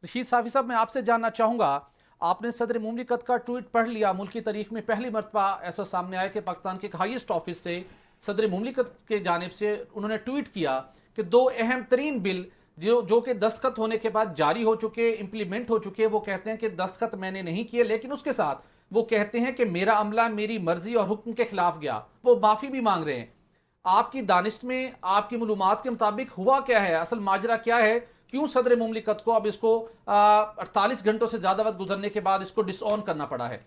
रशीद साफ़ी साहब, मैं आपसे जानना चाहूँगा, आपने सदर मुमलिकत का ट्वीट पढ़ लिया। मुल्क की तारीख में पहली मरतबा ऐसा सामने आया कि पाकिस्तान के हाईएस्ट ऑफिस से सदर मुमलिकत के जानिब से उन्होंने ट्वीट किया कि दो अहम तरीन बिल जो कि दस्तखत होने के बाद जारी हो चुके, इम्प्लीमेंट हो चुके, वो कहते हैं कि दस्तखत मैंने नहीं किए, लेकिन उसके साथ वो कहते हैं कि मेरा अमला मेरी मर्जी और हुक्म के खिलाफ गया। वो माफ़ी भी मांग रहे हैं। आपकी दानिश में, आपकी मालूमात के मुताबिक हुआ क्या है, असल माजरा क्या है? क्यों सदर मुमलिकत को अब इसको 48 घंटों से ज़्यादा वक्त गुजरने के बाद इसको डिसऑन करना पड़ा है?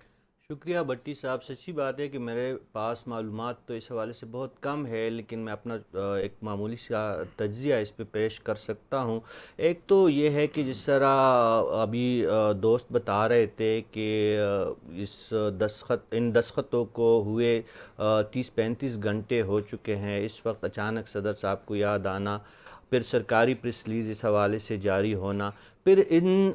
शुक्रिया भट्टी साहब। सच्ची बात है कि मेरे पास मालूमात तो इस हवाले से बहुत कम है, लेकिन मैं अपना एक मामूली सा तज्ज़िया इस पे पेश कर सकता हूँ। एक तो ये है कि जिस तरह अभी दोस्त बता रहे थे कि इन दस्तखतों को हुए 30-35 घंटे हो चुके हैं। इस वक्त अचानक सदर साहब को याद आना, फिर सरकारी प्रेस रिलीज़ इस हवाले से जारी होना, फिर इन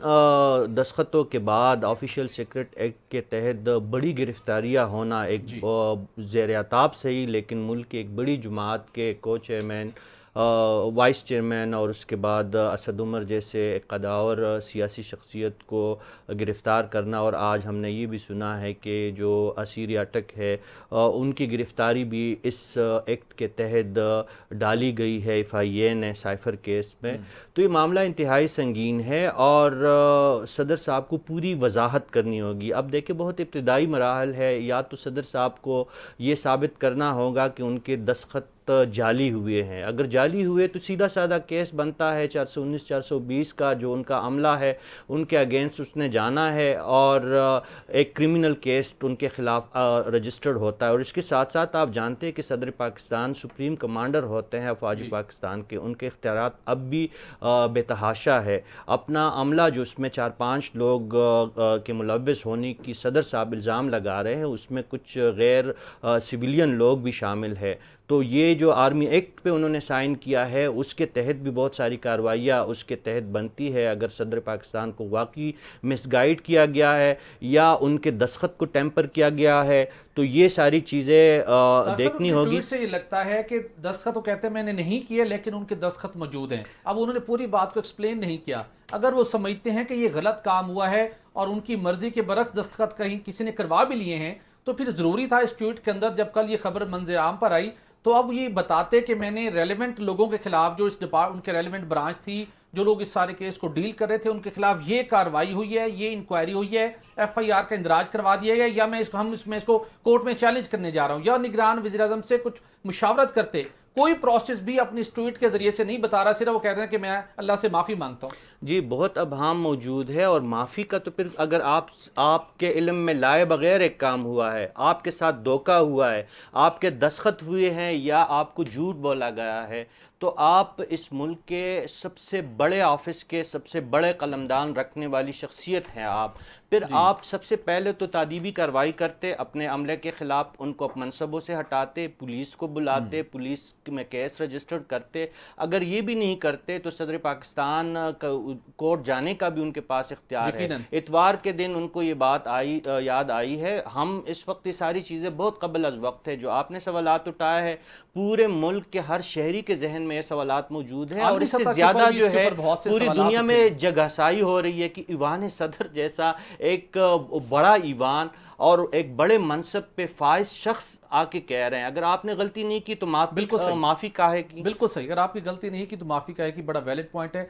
दस्तखतों के बाद ऑफिशियल सीक्रेट एक्ट के तहत बड़ी गिरफ्तारियां होना, एक जी। ज़ेर आताब से ही, लेकिन मुल्क की एक बड़ी जमात के को चेयरमैन, वाइस चेयरमैन और उसके बाद असद उमर जैसे कदावर सियासी शख्सियत को गिरफ़्तार करना, और आज हमने ये भी सुना है कि जो असीर अटक है उनकी गिरफ़्तारी भी इस एक्ट के तहत डाली गई है, FIA ने साइफ़र केस में। तो ये मामला इंतहाई संगीन है और सदर साहब को पूरी वजाहत करनी होगी। अब देखिए, बहुत इब्तदाई मराहल है। या तो सदर साहब को ये साबित करना होगा कि उनके दस्तखत जाली हुए हैं। अगर जाली हुए तो सीधा साधा केस बनता है 419 420 का, जो उनका अमला है उनके अगेंस्ट उसने जाना है और एक क्रिमिनल केस उनके ख़िलाफ़ रजिस्टर्ड होता है। और इसके साथ साथ आप जानते हैं कि सदर पाकिस्तान सुप्रीम कमांडर होते हैं अफवाज पाकिस्तान के, उनके इख्तियारात अब भी बेतहाशा है। अपना अमला जो उसमें 4-5 लोग के मुलव्वस होने की सदर साहब इल्ज़ाम लगा रहे हैं, उसमें कुछ गैर सिविलियन लोग भी शामिल है। तो ये जो आर्मी एक्ट पे उन्होंने साइन किया है उसके तहत भी बहुत सारी कार्रवाइयाँ उसके तहत बनती है। अगर सदर पाकिस्तान को वाकई मिसगाइड किया गया है या उनके दस्तखत को टेम्पर किया गया है, तो ये सारी चीज़ें देखनी उनके होगी। ट्वीट से ये लगता है कि दस्तखत तो कहते हैं मैंने नहीं किए, लेकिन उनके दस्तखत मौजूद हैं। अब उन्होंने पूरी बात को एक्सप्लेन नहीं किया। अगर वो समझते हैं कि ये गलत काम हुआ है और उनकी मर्जी के बरक्स दस्तखत कहीं किसी ने करवा भी लिए हैं, तो फिर ज़रूरी था इस ट्वीट के अंदर, जब कल ये खबर मंजर आम पर आई, तो अब ये बताते कि मैंने रेलिवेंट लोगों के खिलाफ, जो इस डिपार्ट उनके रेलिवेंट ब्रांच थी, जो लोग इस सारे केस को डील कर रहे थे, उनके खिलाफ ये कार्रवाई हुई है, ये इंक्वायरी हुई है, FIR का इंदराज करवा दिया गया, या हम इसमें इसको कोर्ट में चैलेंज करने जा रहा हूं, या निगरान वज़ीर आज़म से कुछ मुशावरत करते। कोई प्रोसेस भी अपनी इस ट्वीट के जरिए से नहीं बता रहा, सिर्फ वो कह रहे हैं कि मैं अल्लाह से माफ़ी मांगता हूँ। जी, बहुत अबहाम मौजूद है। और माफ़ी का तो फिर अगर आपके इल्म में लाए बगैर एक काम हुआ है, आपके साथ धोखा हुआ है, आपके दस्तखत हुए हैं या आपको झूठ बोला गया है, तो आप इस मुल्क के सबसे बड़े ऑफिस के सबसे बड़े कलमदान रखने वाली शख्सियत हैं आप। फिर आप सबसे पहले तो तादीबी कार्रवाई करते, अपने अमले के ख़िलाफ़ उनको मनसबों से हटाते, पुलिस को बुलाते, पुलिस में केस रजिस्टर्ड करते। अगर ये भी नहीं करते तो सदर पाकिस्तान कोर्ट जाने का भी उनके पास इख्तियार है। इतवार के दिन उनको ये बात याद आई है। हम इस वक्त ये सारी चीज़ें बहुत कबल अज़ वक्त है। जो आपने सवालात उठाया है, पूरे मुल्क के हर शहरी के जहन में ये सवालात मौजूद हैं, और इससे ज़्यादा जो है पूरी दुनिया में जगहसाई हो रही है कि ईवान सदर जैसा एक बड़ा ईवान और एक बड़े मनसब पे फाइज शख्स आके कह रहे हैं अगर आपने गलती नहीं की तो माफ़ी का है कि बिल्कुल सही, अगर आपकी गलती नहीं की तो माफ़ी का है कि बड़ा वैलिड पॉइंट है।